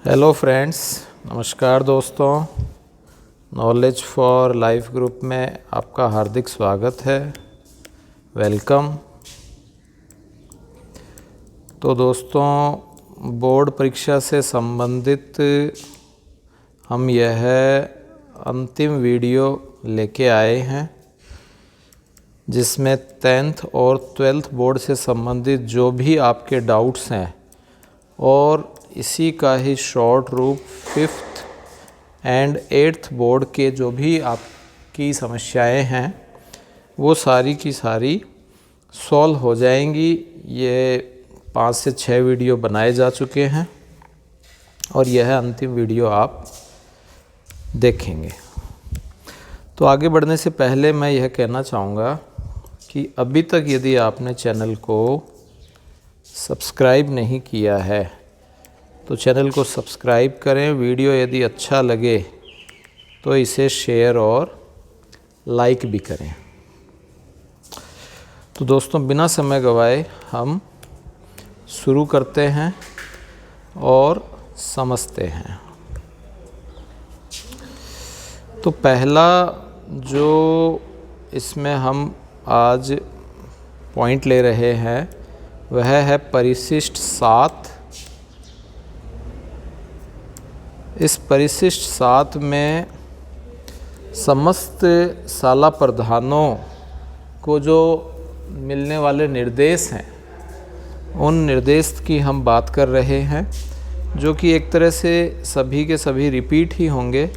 Hello friends, नमस्कार दोस्तों। Knowledge for life group में आपका हार्दिक स्वागत है। वेलकम। तो दोस्तों, बोर्ड परीक्षा से संबंधित हम यह अंतिम वीडियो लेके आए हैं, जिसमें 10th और 12th बोर्ड से संबंधित जो भी आपके डाउट्स हैं और इसी का ही शॉर्ट रूप 5th एंड 8th बोर्ड के जो भी आपकी समस्याएं हैं वो सारी की सारी सॉल्व हो जाएंगी। ये 5 से 6 वीडियो बनाए जा चुके हैं और यह अंतिम वीडियो आप देखेंगे। तो आगे बढ़ने से पहले मैं यह कहना चाहूँगा कि अभी तक यदि आपने चैनल को सब्सक्राइब नहीं किया है तो चैनल को सब्सक्राइब करें। वीडियो यदि अच्छा लगे तो इसे शेयर और लाइक भी करें। तो दोस्तों, बिना समय गवाए हम शुरू करते हैं और समझते हैं। तो पहला जो इसमें हम आज पॉइंट ले रहे हैं वह है परिशिष्ट 7। इस परिशिष्ट 7 में समस्त शाला प्रधानों को जो मिलने वाले निर्देश हैं उन निर्देश की हम बात कर रहे हैं, जो कि एक तरह से सभी के सभी रिपीट ही होंगे।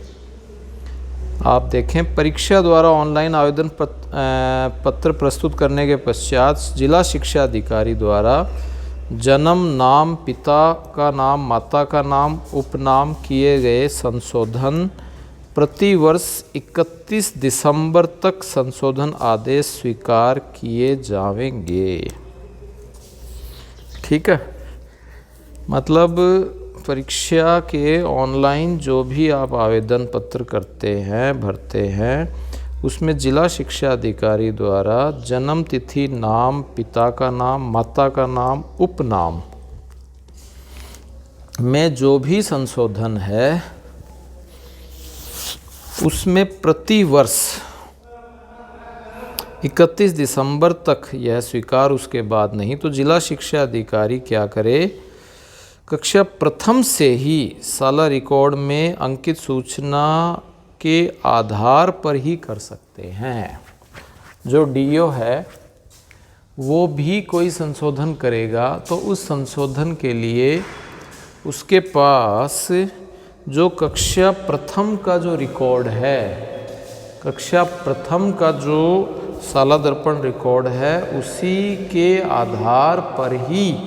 आप देखें, परीक्षा द्वारा ऑनलाइन आवेदन पत्र प्रस्तुत करने के पश्चात जिला शिक्षा अधिकारी द्वारा जन्म, नाम, पिता का नाम, माता का नाम, उपनाम किए गए संशोधन प्रति वर्ष 31 दिसंबर तक संशोधन आदेश स्वीकार किए जाएंगे। ठीक है, मतलब परीक्षा के ऑनलाइन जो भी आप आवेदन पत्र करते हैं, भरते हैं, उसमें जिला शिक्षा अधिकारी द्वारा जन्म तिथि, नाम, पिता का नाम, माता का नाम, उपनाम में जो भी संशोधन है उसमें प्रति वर्ष 31 दिसंबर तक यह स्वीकार, उसके बाद नहीं। तो जिला शिक्षा अधिकारी क्या करे, कक्षा प्रथम से ही साला रिकॉर्ड में अंकित सूचना के आधार पर ही कर सकते हैं। जो डीओ है वो भी कोई संशोधन करेगा तो उस संशोधन के लिए उसके पास जो कक्षा प्रथम का जो रिकॉर्ड है, कक्षा प्रथम का जो साला दर्पण रिकॉर्ड है, उसी के आधार पर ही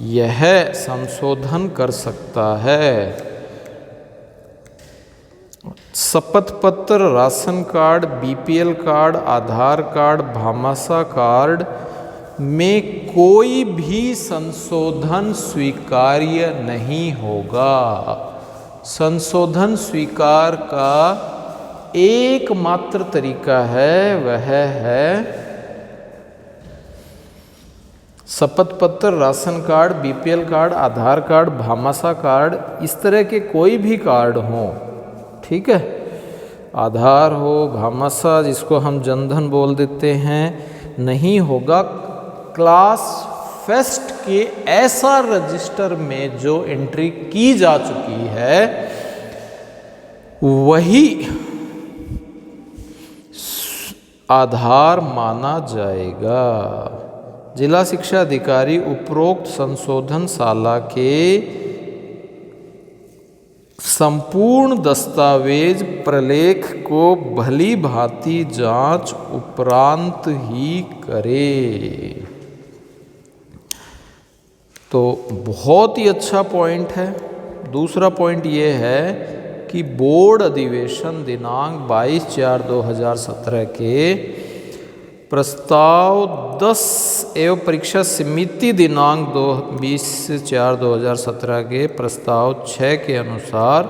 यह संशोधन कर सकता है। शपथ पत्र, राशन कार्ड, बीपीएल कार्ड, आधार कार्ड, भामाशाह कार्ड में कोई भी संशोधन स्वीकार्य नहीं होगा। संशोधन स्वीकार का एकमात्र तरीका है, वह है शपथ पत्र, राशन कार्ड, बीपीएल कार्ड, आधार कार्ड, भामाशाह कार्ड, इस तरह के कोई भी कार्ड हों। ठीक है, आधार हो, भामाशाह जिसको हम जनधन बोल देते हैं, नहीं होगा। क्लास फर्स्ट के ऐसा रजिस्टर में जो एंट्री की जा चुकी है वही आधार माना जाएगा। जिला शिक्षा अधिकारी उपरोक्त संशोधन शाला के संपूर्ण दस्तावेज प्रलेख को भली भांति जांच उपरांत ही करे। तो बहुत ही अच्छा पॉइंट है। दूसरा पॉइंट ये है कि बोर्ड अधिवेशन दिनांक 22/4/2017 के प्रस्ताव 10 एवं परीक्षा समिति दिनांक 20/4/2017 के प्रस्ताव 6 के अनुसार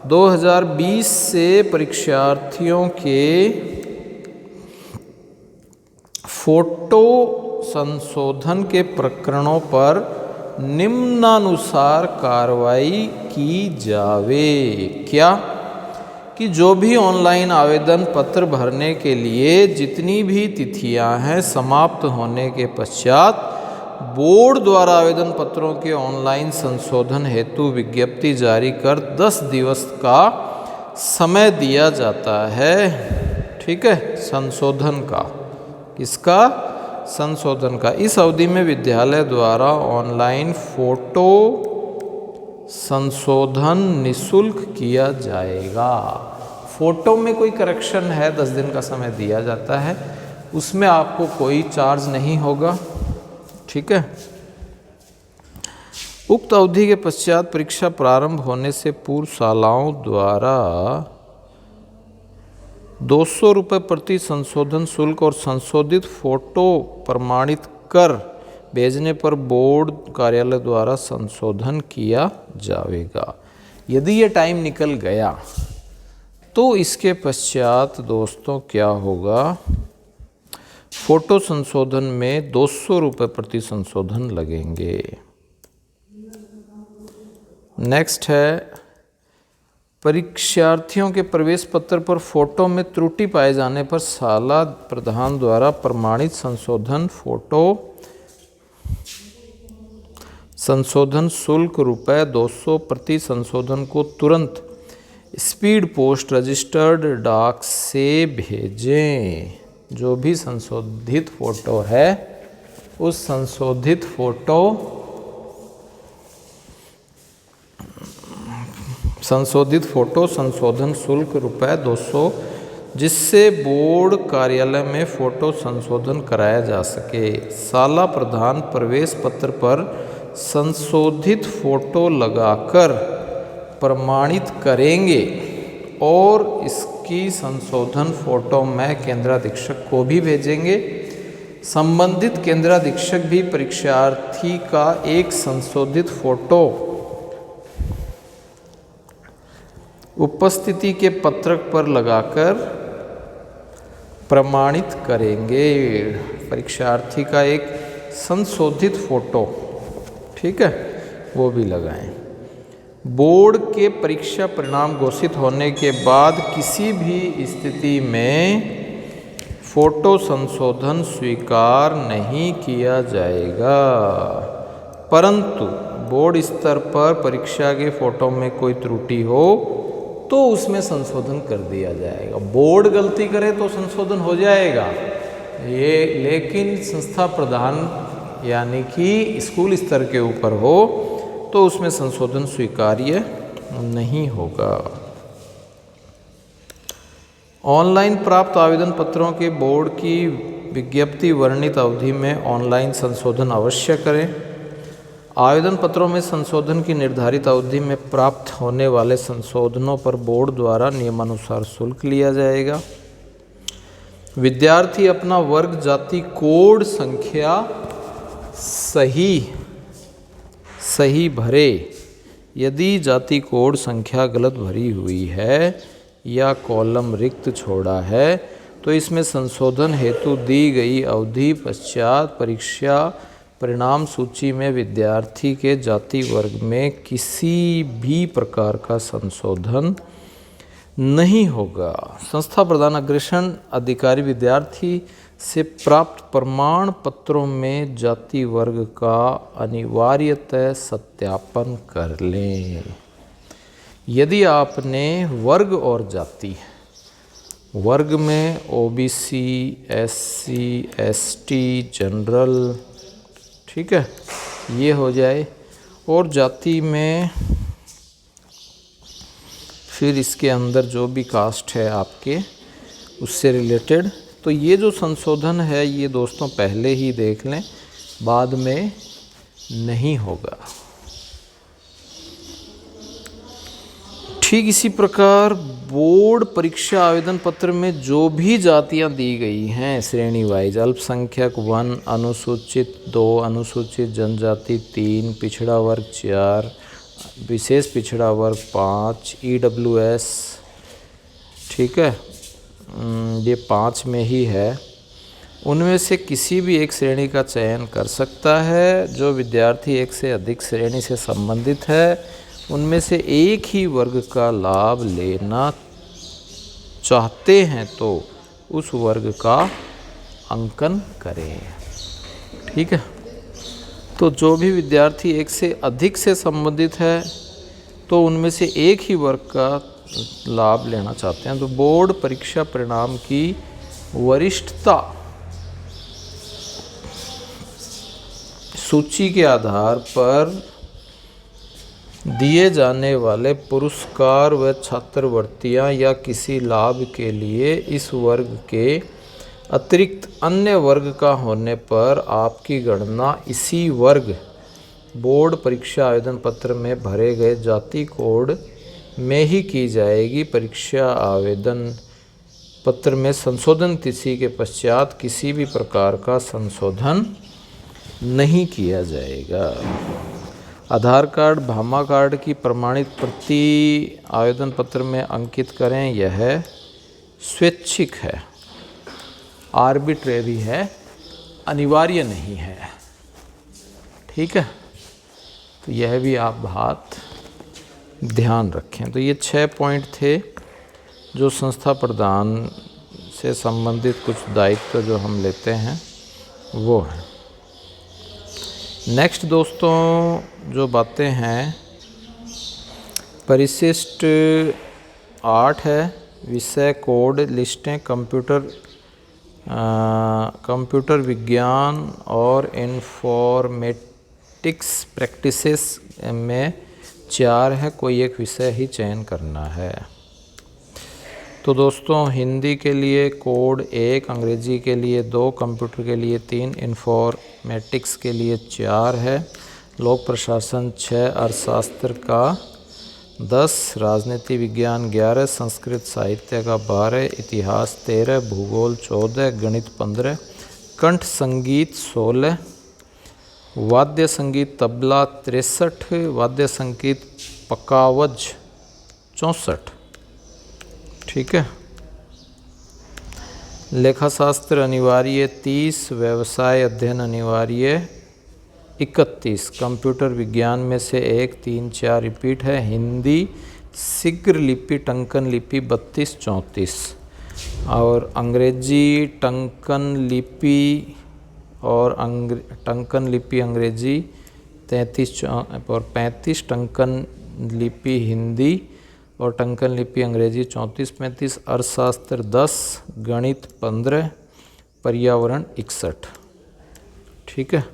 2020 से परीक्षार्थियों के फोटो संशोधन के प्रकरणों पर निम्नानुसार कार्रवाई की जावे। क्या? कि जो भी ऑनलाइन आवेदन पत्र भरने के लिए जितनी भी तिथियां हैं समाप्त होने के पश्चात बोर्ड द्वारा आवेदन पत्रों के ऑनलाइन संशोधन हेतु विज्ञप्ति जारी कर 10 दिवस का समय दिया जाता है। ठीक है, संशोधन का। किसका? संशोधन का। इस अवधि में विद्यालय द्वारा ऑनलाइन फोटो संशोधन निःशुल्क किया जाएगा। फोटो में कोई करेक्शन है 10 दिन का समय दिया जाता है, उसमें आपको कोई चार्ज नहीं होगा। ठीक है। उक्त अवधि के पश्चात परीक्षा प्रारंभ होने से पूर्व शालाओं द्वारा 200 रुपये प्रति संशोधन शुल्क और संशोधित फोटो प्रमाणित कर भेजने पर बोर्ड कार्यालय द्वारा संशोधन किया जाएगा। यदि ये टाइम निकल गया तो इसके पश्चात दोस्तों क्या होगा? फोटो संशोधन में 200 रुपये प्रति संशोधन लगेंगे। नेक्स्ट है, परीक्षार्थियों के प्रवेश पत्र पर फोटो में त्रुटि पाए जाने पर शाला प्रधान द्वारा प्रमाणित संशोधन फोटो संशोधन शुल्क रुपये 200 प्रति संशोधन को तुरंत स्पीड पोस्ट रजिस्टर्ड डाक से भेजें। जो भी संशोधित फोटो है उस संशोधित फोटो संशोधन शुल्क रुपये 200 जिससे बोर्ड कार्यालय में फोटो संशोधन कराया जा सके। शाला प्रधान प्रवेश पत्र पर संशोधित फोटो लगाकर प्रमाणित करेंगे और इसकी संशोधन फोटो में केंद्राधीक्षक को भी भेजेंगे। संबंधित केंद्राधीक्षक भी परीक्षार्थी का एक संशोधित फोटो उपस्थिति के पत्रक पर लगाकर प्रमाणित करेंगे। परीक्षार्थी का एक संशोधित फोटो, ठीक है, वो भी लगाएं। बोर्ड के परीक्षा परिणाम घोषित होने के बाद किसी भी स्थिति में फोटो संशोधन स्वीकार नहीं किया जाएगा, परंतु बोर्ड स्तर पर परीक्षा के फोटो में कोई त्रुटि हो तो उसमें संशोधन कर दिया जाएगा। बोर्ड गलती करे तो संशोधन हो जाएगा ये, लेकिन संस्था प्रधान यानी कि स्कूल स्तर के ऊपर हो तो उसमें संशोधन स्वीकार्य नहीं होगा। ऑनलाइन प्राप्त आवेदन पत्रों के बोर्ड की विज्ञप्ति वर्णित अवधि में ऑनलाइन संशोधन अवश्य करें। आवेदन पत्रों में संशोधन की निर्धारित अवधि में प्राप्त होने वाले संशोधनों पर बोर्ड द्वारा नियमानुसार शुल्क लिया जाएगा। विद्यार्थी अपना वर्ग जाति कोड संख्या सही भरे। यदि जाति कोड संख्या गलत भरी हुई है या कॉलम रिक्त छोड़ा है तो इसमें संशोधन हेतु दी गई अवधि पश्चात परीक्षा परिणाम सूची में विद्यार्थी के जाति वर्ग में किसी भी प्रकार का संशोधन नहीं होगा। संस्था प्रधान अग्रसर अधिकारी विद्यार्थी से प्राप्त प्रमाण पत्रों में जाति वर्ग का अनिवार्यतः सत्यापन कर लें। यदि आपने वर्ग और जाति, वर्ग में ओबीसी, एससी, एसटी, जनरल, ठीक है, ये हो जाए, और जाति में फिर इसके अंदर जो भी कास्ट है आपके उससे रिलेटेड, तो ये जो संशोधन है ये दोस्तों पहले ही देख लें, बाद में नहीं होगा। ठीक इसी प्रकार बोर्ड परीक्षा आवेदन पत्र में जो भी जातियां दी गई हैं श्रेणी वाइज, अल्पसंख्यक 1, अनुसूचित 2, अनुसूचित जनजाति 3, पिछड़ा वर्ग 4, विशेष पिछड़ा वर्ग 5, EWS, ठीक है, ये 5 में ही है, उनमें से किसी भी एक श्रेणी का चयन कर सकता है। जो विद्यार्थी एक से अधिक श्रेणी से संबंधित है उनमें से एक ही वर्ग का लाभ लेना चाहते हैं तो उस वर्ग का अंकन करें। ठीक है, तो जो भी विद्यार्थी एक से अधिक से संबंधित है तो उनमें से एक ही वर्ग का लाभ लेना चाहते हैं तो बोर्ड परीक्षा परिणाम की वरिष्ठता सूची के आधार पर दिए जाने वाले पुरस्कार व छात्रवृत्तियां या किसी लाभ के लिए इस वर्ग के अतिरिक्त अन्य वर्ग का होने पर आपकी गणना इसी वर्ग बोर्ड परीक्षा आवेदन पत्र में भरे गए जाति कोड में ही की जाएगी। परीक्षा आवेदन पत्र में संशोधन तिथि के पश्चात किसी भी प्रकार का संशोधन नहीं किया जाएगा। आधार कार्ड, भामा कार्ड की प्रमाणित प्रति आवेदन पत्र में अंकित करें। यह स्वैच्छिक है, आर्बिट्रेरी है, अनिवार्य नहीं है। ठीक है, तो यह भी आप बात ध्यान रखें। तो ये 6 पॉइंट थे जो संस्था प्रदान से संबंधित कुछ दायित्व जो हम लेते हैं वो हैं। नेक्स्ट दोस्तों जो बातें हैं, परिशिष्ट 8 है, विषय कोड लिस्टें कंप्यूटर विज्ञान और इन्फॉर्मेटिक्स प्रैक्टिसेस में 4 है, कोई एक विषय ही चयन करना है। तो दोस्तों हिंदी के लिए कोड 1, अंग्रेजी के लिए 2, कंप्यूटर के लिए 3, इन्फॉर्मेटिक्स के लिए 4 है, लोक प्रशासन 6, अर्थशास्त्र का 10, राजनीति विज्ञान 11, संस्कृत साहित्य का 12, इतिहास 13, भूगोल 14, गणित 15, कंठ संगीत 16, वाद्य संगीत तबला 63, वाद्य संगीत पकावज 64। ठीक है, लेखाशास्त्र अनिवार्य 30, व्यवसाय अध्ययन अनिवार्य 31, कंप्यूटर विज्ञान में से 1, 3, 4 रिपीट है, हिंदी शीघ्र लिपि टंकन लिपि 32, 34 और अंग्रेजी टंकन लिपि और टंकन लिपि अंग्रेजी 33 और 35, टंकन लिपि हिंदी और टंकन लिपि अंग्रेजी 34, 35, अर्थशास्त्र 10, गणित 15, पर्यावरण 61। ठीक है,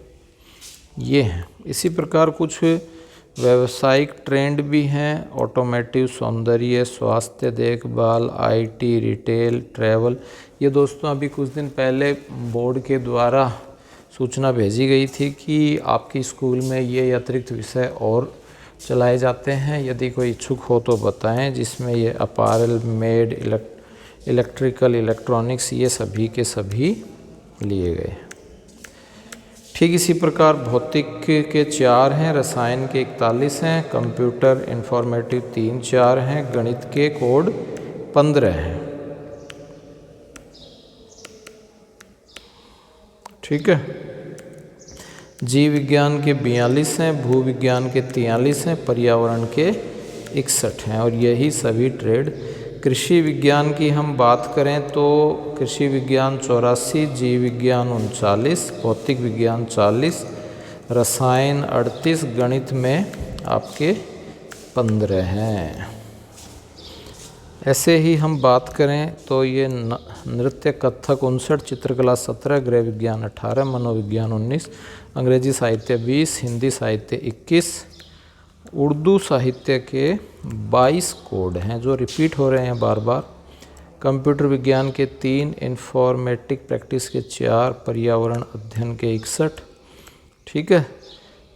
ये हैं। इसी प्रकार कुछ व्यावसायिक ट्रेंड भी हैं, ऑटोमेटिव, सौंदर्य, स्वास्थ्य देखभाल, आईटी, रिटेल, ट्रैवल। ये दोस्तों अभी कुछ दिन पहले बोर्ड के द्वारा सूचना भेजी गई थी कि आपकी स्कूल में ये अतिरिक्त विषय और चलाए जाते हैं। यदि कोई इच्छुक हो तो बताएं, जिसमें ये अपैरल, मेड, इलेक्ट्रिकल, इलेक्ट्रॉनिक्स ये सभी के सभी लिए गए। ठीक इसी प्रकार भौतिक के 4 हैं, रसायन के 41 हैं, कंप्यूटर इंफॉर्मेटिव 3, 4 हैं, गणित के कोड 15 हैं। ठीक है, जीव विज्ञान के 42 हैं, भू विज्ञान के 43 हैं, पर्यावरण के 61 हैं और यही सभी ट्रेड। कृषि विज्ञान की हम बात करें तो कृषि विज्ञान 84, जीव विज्ञान 39, भौतिक विज्ञान 40, रसायन 38, गणित में आपके 15 हैं। ऐसे ही हम बात करें तो ये नृत्य कथक 59, चित्रकला 17, गृह विज्ञान 18, मनोविज्ञान 19, अंग्रेजी साहित्य 20, हिंदी साहित्य 21, उर्दू साहित्य के 22 कोड हैं जो रिपीट हो रहे हैं बार बार, कंप्यूटर विज्ञान के 3, इन्फॉर्मेटिक प्रैक्टिस के 4, पर्यावरण अध्ययन के 61। ठीक है,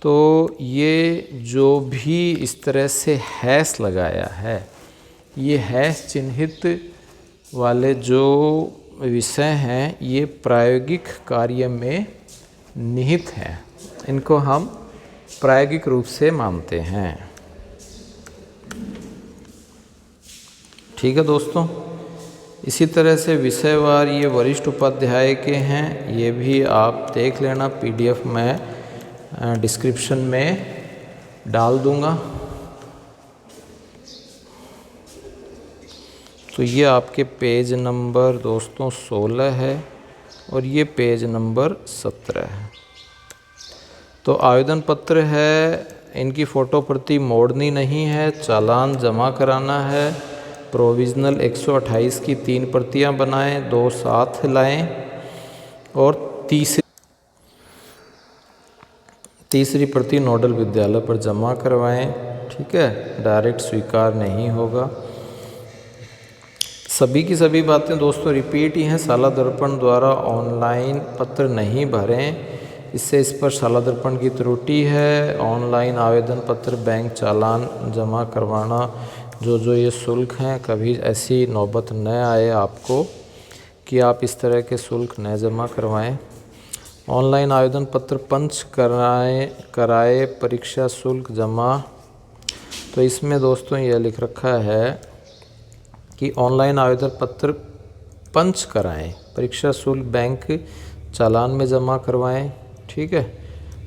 तो ये जो भी इस तरह से हैश लगाया है, ये हैश चिन्हित वाले जो विषय हैं ये प्रायोगिक कार्य में निहित हैं, इनको हम प्रायोगिक रूप से मानते हैं। ठीक है दोस्तों, इसी तरह से विषयवार ये वरिष्ठ उपाध्याय के हैं, ये भी आप देख लेना, PDF मैं डिस्क्रिप्शन में डाल दूंगा। तो ये आपके पेज नंबर दोस्तों 16 है और ये पेज नंबर 17 है। तो आवेदन पत्र है, इनकी फ़ोटो प्रति मोड़नी नहीं है, चालान जमा कराना है। प्रोविज़नल 128 की 3 प्रतियां बनाएं, 2 साथ लाएं और तीसरी प्रति नोडल विद्यालय पर जमा करवाएं। ठीक है, डायरेक्ट स्वीकार नहीं होगा। सभी की सभी बातें दोस्तों रिपीट ही हैं। शाला दर्पण द्वारा ऑनलाइन पत्र नहीं भरें, इससे इस पर शाला दर्पण की त्रुटि है। ऑनलाइन आवेदन पत्र, बैंक चालान जमा करवाना, जो ये शुल्क हैं, कभी ऐसी नौबत न आए आपको कि आप इस तरह के शुल्क न जमा करवाएं। ऑनलाइन आवेदन पत्र पंच कराए परीक्षा शुल्क जमा। तो इसमें दोस्तों यह लिख रखा है कि ऑनलाइन आवेदन पत्र पंच कराएं, परीक्षा शुल्क बैंक चालान में जमा करवाएं। ठीक है,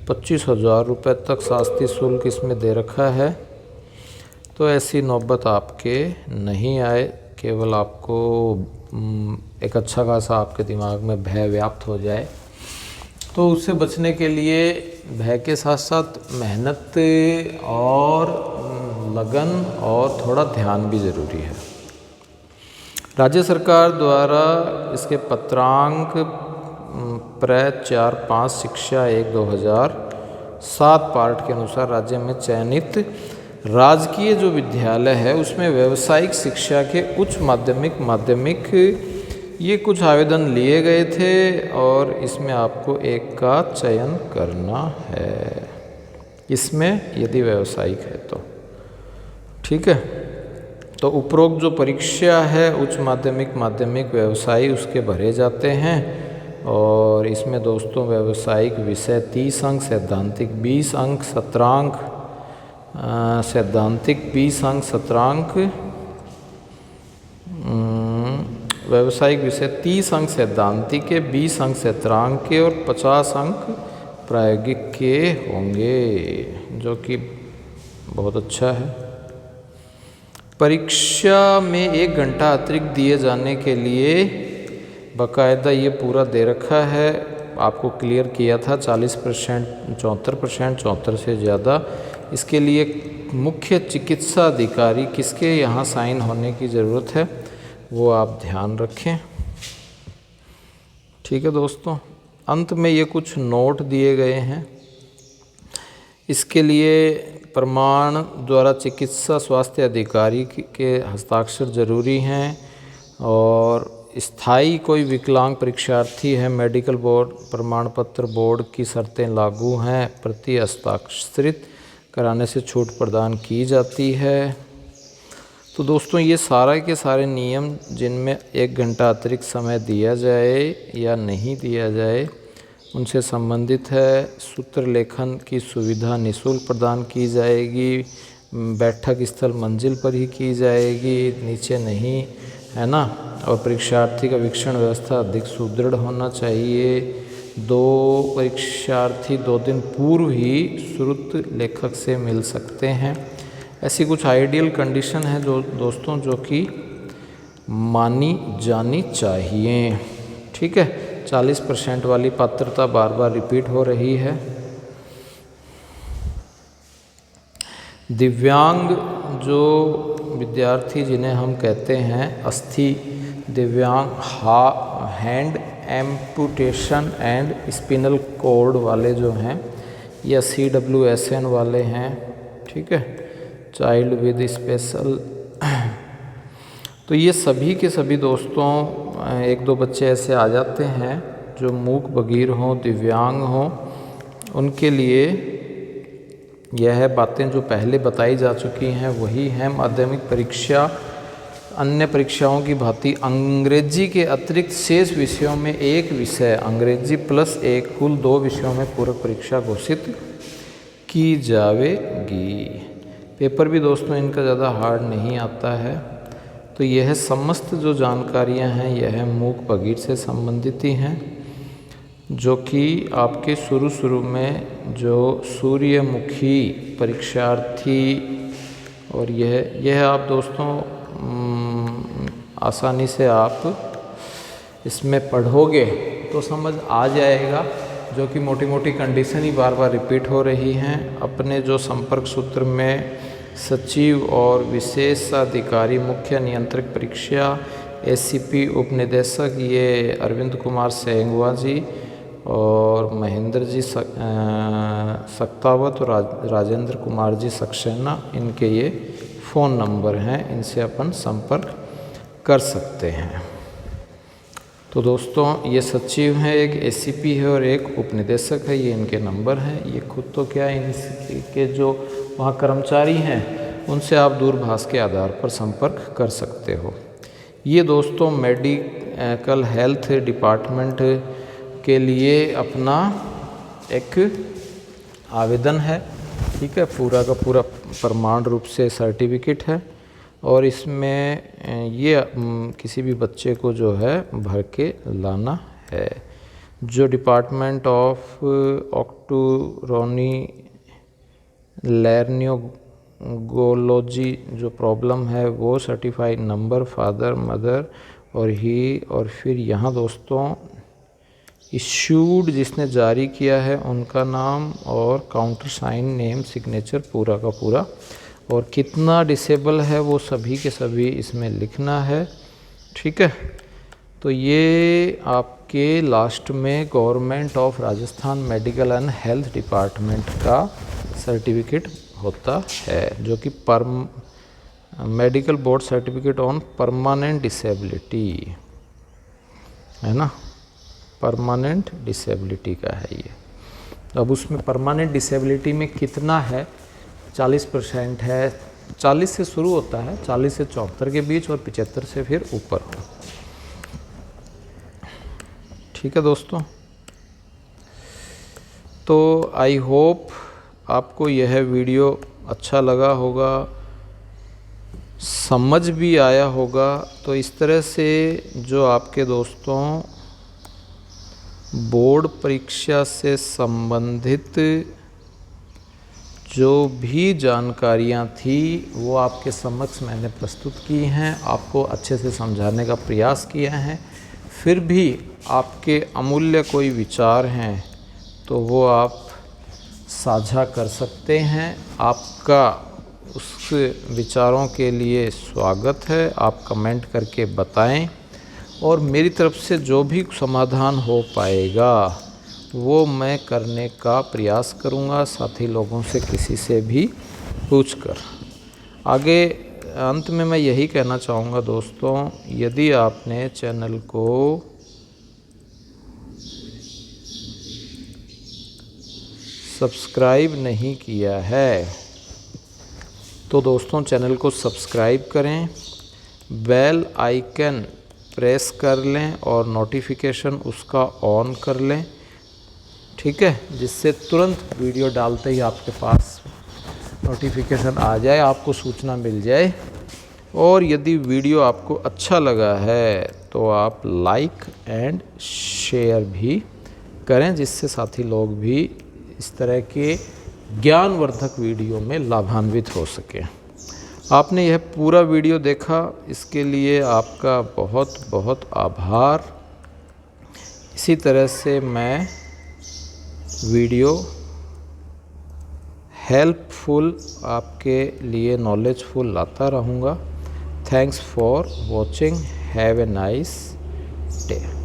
25,000 रुपये तक शास्ती शुल्क इसमें दे रखा है। तो ऐसी नौबत आपके नहीं आए, केवल आपको एक अच्छा खासा आपके दिमाग में भय व्याप्त हो जाए। तो उससे बचने के लिए भय के साथ साथ मेहनत और लगन और थोड़ा ध्यान भी ज़रूरी है। राज्य सरकार द्वारा इसके पत्रांक प्र 4-5 शिक्षा 1/2007 पार्ट के अनुसार राज्य में चयनित राजकीय जो विद्यालय है उसमें व्यावसायिक शिक्षा के उच्च माध्यमिक ये कुछ आवेदन लिए गए थे और इसमें आपको एक का चयन करना है, इसमें यदि व्यावसायिक है तो। ठीक है, तो उपरोक्त जो परीक्षा है उच्च माध्यमिक व्यवसायी उसके भरे जाते हैं और इसमें दोस्तों व्यावसायिक विषय 30 अंक, सैद्धांतिक 20 अंक, सत्रांक सैद्धांतिक 20 अंक, सत्रांक व्यावसायिक विषय 30 अंक सैद्धांतिक के, 20 अंक सत्रांक के और 50 अंक प्रायोगिक के होंगे, जो कि बहुत अच्छा है। परीक्षा में 1 घंटा अतिरिक्त दिए जाने के लिए बाकायदा ये पूरा दे रखा है, आपको क्लियर किया था 40%, 74%, 74 से ज़्यादा। इसके लिए मुख्य चिकित्सा अधिकारी किसके यहाँ साइन होने की ज़रूरत है वो आप ध्यान रखें। ठीक है दोस्तों, अंत में ये कुछ नोट दिए गए हैं। इसके लिए प्रमाण द्वारा चिकित्सा स्वास्थ्य अधिकारी के हस्ताक्षर ज़रूरी हैं और स्थायी कोई विकलांग परीक्षार्थी है, मेडिकल बोर्ड प्रमाण पत्र बोर्ड की शर्तें लागू हैं, प्रति हस्ताक्षरित कराने से छूट प्रदान की जाती है। तो दोस्तों ये सारे के सारे नियम जिनमें 1 घंटा अतिरिक्त समय दिया जाए या नहीं दिया जाए उनसे संबंधित है। सूत्र लेखन की सुविधा निःशुल्क प्रदान की जाएगी, बैठक स्थल मंजिल पर ही की जाएगी, नीचे नहीं, है ना। और परीक्षार्थी का वीक्षण व्यवस्था अधिक सुदृढ़ होना चाहिए। 2 परीक्षार्थी 2 दिन पूर्व ही श्रुत लेखक से मिल सकते हैं। ऐसी कुछ आइडियल कंडीशन है जो दोस्तों जो कि मानी जानी चाहिए। ठीक है, 40% वाली पात्रता बार बार रिपीट हो रही है। दिव्यांग जो विद्यार्थी जिन्हें हम कहते हैं अस्थि दिव्यांग, hand amputation and spinal cord वाले जो हैं या CWSN वाले हैं। ठीक है, चाइल्ड विद स्पेशल। तो ये सभी के सभी दोस्तों 1-2 बच्चे ऐसे आ जाते हैं जो मूक बधिर हों, दिव्यांग हों, उनके लिए यह बातें जो पहले बताई जा चुकी हैं वही हैं। माध्यमिक परीक्षा अन्य परीक्षाओं की भांति अंग्रेजी के अतिरिक्त शेष विषयों में एक विषय अंग्रेजी प्लस एक कुल 2 विषयों में पूरक परीक्षा घोषित की जाएगी। पेपर भी दोस्तों इनका ज़्यादा हार्ड नहीं आता है। तो यह समस्त जो जानकारियां हैं यह मूक बगीर से संबंधित ही हैं, जो कि आपके शुरू में जो सूर्यमुखी परीक्षार्थी, और यह आप दोस्तों आसानी से आप इसमें पढ़ोगे तो समझ आ जाएगा, जो कि मोटी मोटी कंडीशन ही बार बार रिपीट हो रही हैं। अपने जो संपर्क सूत्र में सचिव और विशेषाधिकारी मुख्य नियंत्रक परीक्षा एसीपी उपनिदेशक ये अरविंद कुमार सेंगवा जी और महेंद्र जी सक्तावत और राजेंद्र कुमार जी सक्सेना, इनके ये फ़ोन नंबर हैं, इनसे अपन संपर्क कर सकते हैं। तो दोस्तों ये सचिव हैं, एक एसीपी है और एक उपनिदेशक है, ये इनके नंबर हैं। ये खुद तो क्या इनके जो वहाँ कर्मचारी हैं उनसे आप दूरभाष के आधार पर संपर्क कर सकते हो। ये दोस्तों मेडिकल हेल्थ डिपार्टमेंट के लिए अपना एक आवेदन है, ठीक है, पूरा का पूरा प्रमाण रूप से सर्टिफिकेट है, और इसमें ये किसी भी बच्चे को जो है भर के लाना है। जो डिपार्टमेंट ऑफ ऑक्टोरॉनी लैरिंगोलॉजी जो प्रॉब्लम है वो सर्टिफाइड नंबर, फादर मदर और ही, और फिर यहाँ दोस्तों इश्यूड जिसने जारी किया है उनका नाम और काउंटर साइन नेम सिग्नेचर पूरा का पूरा, और कितना डिसेबल है वो सभी के सभी इसमें लिखना है, ठीक है। तो ये आपके लास्ट में government of Rajasthan medical and health department का सर्टिफिकेट होता है, जो कि medical board certificate on permanent disability है ना, परमानेंट डिसेबिलिटी का है ये। अब उसमें परमानेंट डिसेबिलिटी में कितना है, 40% है, 40 से शुरू होता है, 40 से 74 के बीच, और 75 से फिर ऊपर हो, ठीक है दोस्तों। तो आई होप आपको यह वीडियो अच्छा लगा होगा, समझ भी आया होगा। तो इस तरह से जो आपके दोस्तों बोर्ड परीक्षा से संबंधित जो भी जानकारियाँ थी वो आपके समक्ष मैंने प्रस्तुत की हैं, आपको अच्छे से समझाने का प्रयास किया है। फिर भी आपके अमूल्य कोई विचार हैं तो वो आप साझा कर सकते हैं। आपका उस विचारों के लिए स्वागत है, आप कमेंट करके बताएं, और मेरी तरफ से जो भी समाधान हो पाएगा वो मैं करने का प्रयास करूंगा, साथी लोगों से किसी से भी पूछकर। आगे अंत में मैं यही कहना चाहूँगा दोस्तों, यदि आपने चैनल को सब्सक्राइब नहीं किया है तो दोस्तों चैनल को सब्सक्राइब करें, बेल आइकन प्रेस कर लें और नोटिफिकेशन उसका ऑन कर लें, ठीक है, जिससे तुरंत वीडियो डालते ही आपके पास नोटिफिकेशन आ जाए, आपको सूचना मिल जाए। और यदि वीडियो आपको अच्छा लगा है तो आप लाइक एंड शेयर भी करें, जिससे साथी लोग भी इस तरह के ज्ञानवर्धक वीडियो में लाभान्वित हो सकें। आपने यह पूरा वीडियो देखा, इसके लिए आपका बहुत बहुत आभार। इसी तरह से मैं वीडियो हेल्पफुल आपके लिए नॉलेजफुल लाता रहूँगा। Thanks for watching, have a nice day.